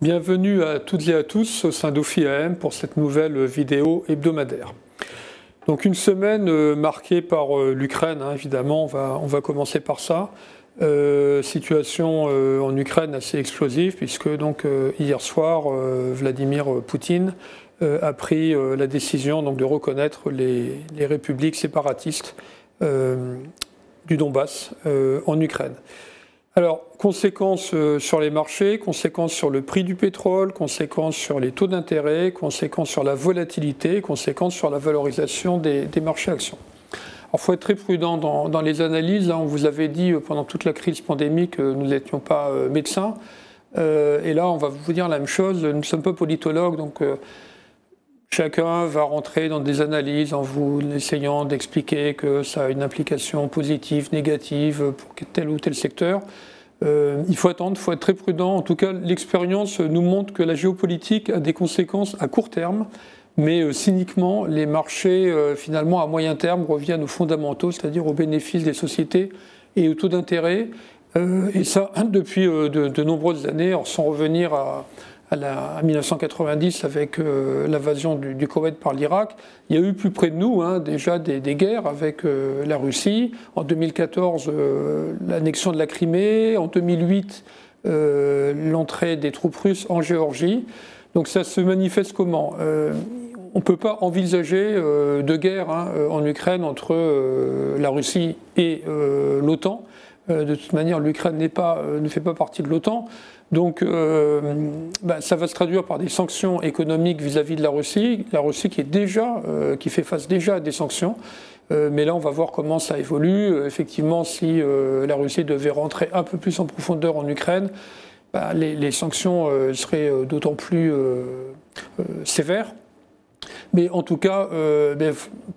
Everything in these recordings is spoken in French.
Bienvenue à toutes et à tous au sein d'OFI AM pour cette nouvelle vidéo hebdomadaire. Donc une semaine marquée par l'Ukraine, évidemment, on va commencer par ça. Situation en Ukraine assez explosive puisque donc hier soir Vladimir Poutine a pris la décision donc de reconnaître les républiques séparatistes du Donbass en Ukraine. Alors, conséquences sur les marchés, conséquences sur le prix du pétrole, conséquences sur les taux d'intérêt, conséquences sur la volatilité, conséquences sur la valorisation des marchés actions. Alors, il faut être très prudent dans les analyses. On vous avait dit pendant toute la crise pandémique que nous n'étions pas médecins. Et là, on va vous dire la même chose. Nous ne sommes pas politologues, donc chacun va rentrer dans des analyses en vous essayant d'expliquer que ça a une implication positive, négative pour tel ou tel secteur. Il faut attendre, il faut être très prudent. En tout cas, l'expérience nous montre que la géopolitique a des conséquences à court terme, mais cyniquement, les marchés, finalement, à moyen terme, reviennent aux fondamentaux, c'est-à-dire aux bénéfices des sociétés et aux taux d'intérêt. Et ça, depuis de nombreuses années, sans revenir à 1990 avec l'invasion du Koweït par l'Irak, il y a eu plus près de nous déjà des guerres avec la Russie. En 2014, l'annexion de la Crimée. En 2008, l'entrée des troupes russes en Géorgie. Donc ça se manifeste comment ? On ne peut pas envisager de guerre en Ukraine entre la Russie et l'OTAN. De toute manière, l'Ukraine ne fait pas partie de l'OTAN. Donc ça va se traduire par des sanctions économiques vis-à-vis de la Russie qui fait face déjà à des sanctions. Mais là, on va voir comment ça évolue. Effectivement, si la Russie devait rentrer un peu plus en profondeur en Ukraine, les sanctions seraient d'autant plus sévères. Mais en tout cas,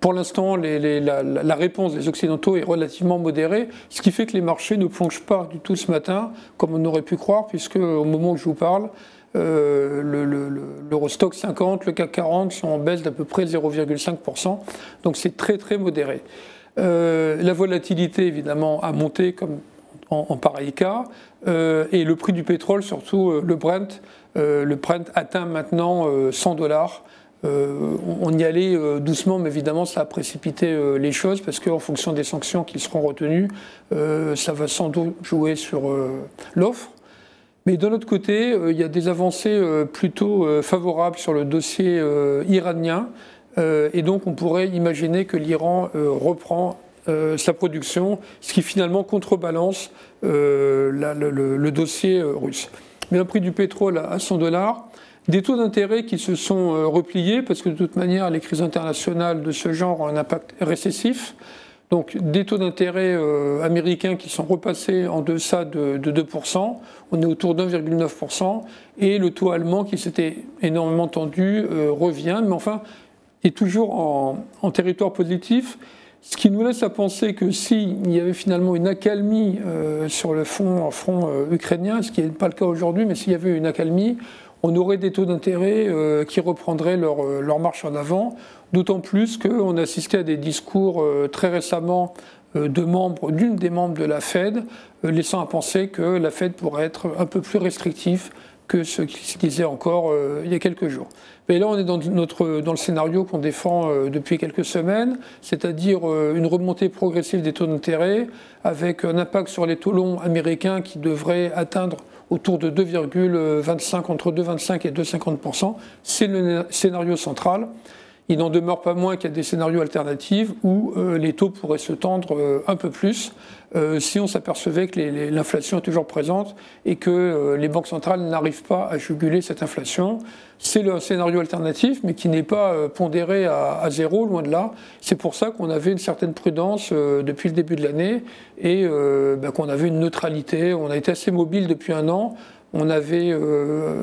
pour l'instant, la réponse des Occidentaux est relativement modérée, ce qui fait que les marchés ne plongent pas du tout ce matin, comme on aurait pu croire, puisque au moment où je vous parle, l'Eurostoxx 50, le CAC 40 sont en baisse d'à peu près 0,5%, donc c'est très très modéré. La volatilité, évidemment, a monté comme en pareil cas, et le prix du pétrole, surtout le Brent atteint maintenant $100. On y allait doucement, mais évidemment ça a précipité les choses parce qu'en fonction des sanctions qui seront retenues, ça va sans doute jouer sur l'offre. Mais de l'autre côté, il y a des avancées plutôt favorables sur le dossier iranien, et donc on pourrait imaginer que l'Iran reprend sa production, ce qui finalement contrebalance le dossier russe. Mais un prix du pétrole à $100, des taux d'intérêt qui se sont repliés, parce que de toute manière, les crises internationales de ce genre ont un impact récessif. Donc des taux d'intérêt américains qui sont repassés en deçà de 2%, on est autour d'1,9%, et le taux allemand qui s'était énormément tendu revient, mais enfin est toujours en territoire positif, ce qui nous laisse à penser que s'il y avait finalement une accalmie sur le front ukrainien, ce qui n'est pas le cas aujourd'hui, mais s'il y avait une accalmie, on aurait des taux d'intérêt qui reprendraient leur marche en avant, d'autant plus qu'on assistait à des discours très récemment d'une des membres de la Fed, laissant à penser que la Fed pourrait être un peu plus restrictive que ce qui se disait encore il y a quelques jours. Mais là, on est dans le scénario qu'on défend depuis quelques semaines, c'est-à-dire une remontée progressive des taux d'intérêt, avec un impact sur les taux longs américains qui devrait atteindre autour de 2,25, entre 2,25 et 2,50%. C'est le scénario central. Il n'en demeure pas moins qu'il y a des scénarios alternatifs où les taux pourraient se tendre un peu plus si on s'apercevait que l'inflation est toujours présente et que les banques centrales n'arrivent pas à juguler cette inflation. C'est le scénario alternatif, mais qui n'est pas pondéré à zéro, loin de là. C'est pour ça qu'on avait une certaine prudence depuis le début de l'année et qu'on avait une neutralité. On a été assez mobile depuis un an. On avait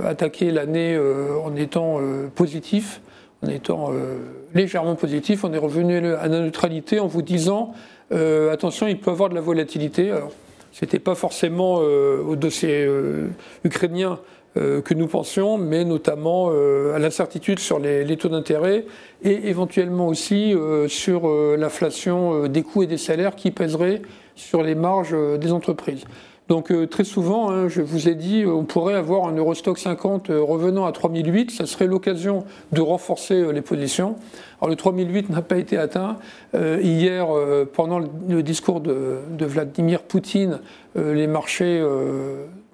attaqué l'année en étant positif. En étant légèrement positif, on est revenu à la neutralité en vous disant attention, il peut y avoir de la volatilité. Alors, ce n'était pas forcément au dossier ukrainien que nous pensions, mais notamment à l'incertitude sur les taux d'intérêt et éventuellement aussi sur l'inflation des coûts et des salaires qui pèserait sur les marges des entreprises. Donc très souvent, hein, je vous ai dit, on pourrait avoir un Eurostock 50 revenant à 3008, ça serait l'occasion de renforcer les positions. Alors le 3008 n'a pas été atteint. Hier, pendant le discours de Vladimir Poutine, les marchés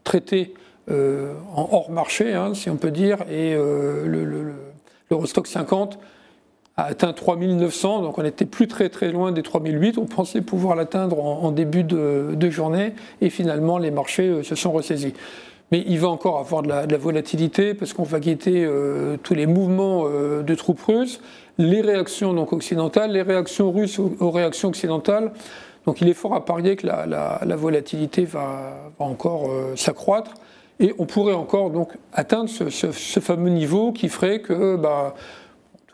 traités en hors marché, hein, si on peut dire, et l'Eurostock 50 a atteint 3900, donc on n'était plus très loin des 3008, on pensait pouvoir l'atteindre en début de journée, et finalement les marchés se sont ressaisis. Mais il va encore avoir de la volatilité, parce qu'on va guetter tous les mouvements de troupes russes, les réactions donc occidentales, les réactions russes aux réactions occidentales. Donc il est fort à parier que la volatilité va encore s'accroître, et on pourrait encore donc atteindre ce fameux niveau qui ferait que...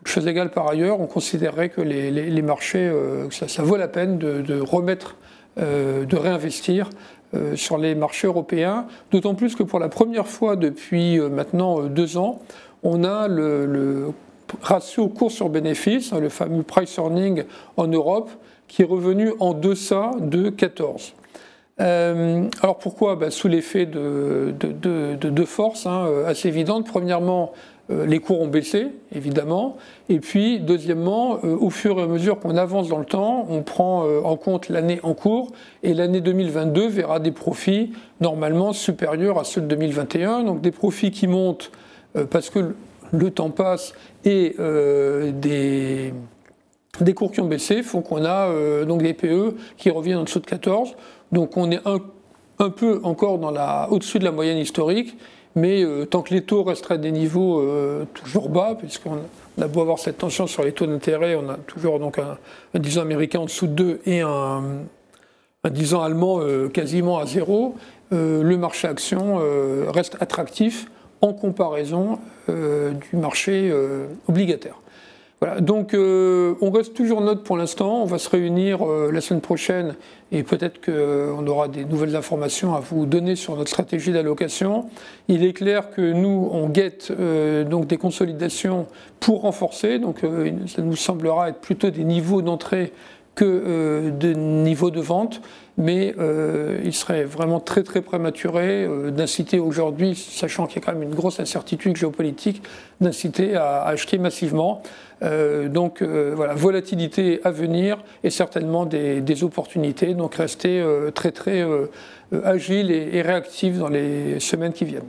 chose égale par ailleurs, on considérerait que les marchés, ça vaut la peine de remettre, de réinvestir sur les marchés européens, d'autant plus que pour la première fois depuis maintenant 2 ans, on a le ratio cours sur bénéfice, le fameux price earning en Europe, qui est revenu en deçà de 14. Alors pourquoi? Sous l'effet de deux forces assez évidentes. Premièrement, les cours ont baissé, évidemment. Et puis, deuxièmement, au fur et à mesure qu'on avance dans le temps, on prend en compte l'année en cours. Et l'année 2022 verra des profits normalement supérieurs à ceux de 2021. Donc des profits qui montent parce que le temps passe et des cours qui ont baissé font qu'on a donc des PE qui reviennent en dessous de 14. Donc on est un peu encore au-dessus de la moyenne historique. Mais tant que les taux resteraient à des niveaux toujours bas, puisqu'on a beau avoir cette tension sur les taux d'intérêt, on a toujours donc un 10 ans américain en dessous de 2 et un 10 ans allemand quasiment à 0, le marché action reste attractif en comparaison du marché obligataire. Voilà, donc on reste toujours neutre pour l'instant, on va se réunir la semaine prochaine et peut-être qu'on aura des nouvelles informations à vous donner sur notre stratégie d'allocation. Il est clair que nous, on guette donc des consolidations pour renforcer, donc ça nous semblera être plutôt des niveaux d'entrée que de niveaux de vente, mais il serait vraiment très prématuré d'inciter aujourd'hui, sachant qu'il y a quand même une grosse incertitude géopolitique, d'inciter à acheter massivement. Donc voilà, volatilité à venir et certainement des opportunités, donc rester très agile et réactif dans les semaines qui viennent.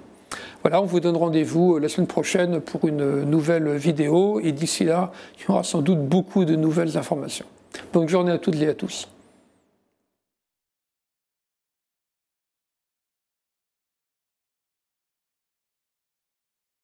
Voilà, on vous donne rendez-vous la semaine prochaine pour une nouvelle vidéo et d'ici là, il y aura sans doute beaucoup de nouvelles informations. Bonne journée à toutes et à tous.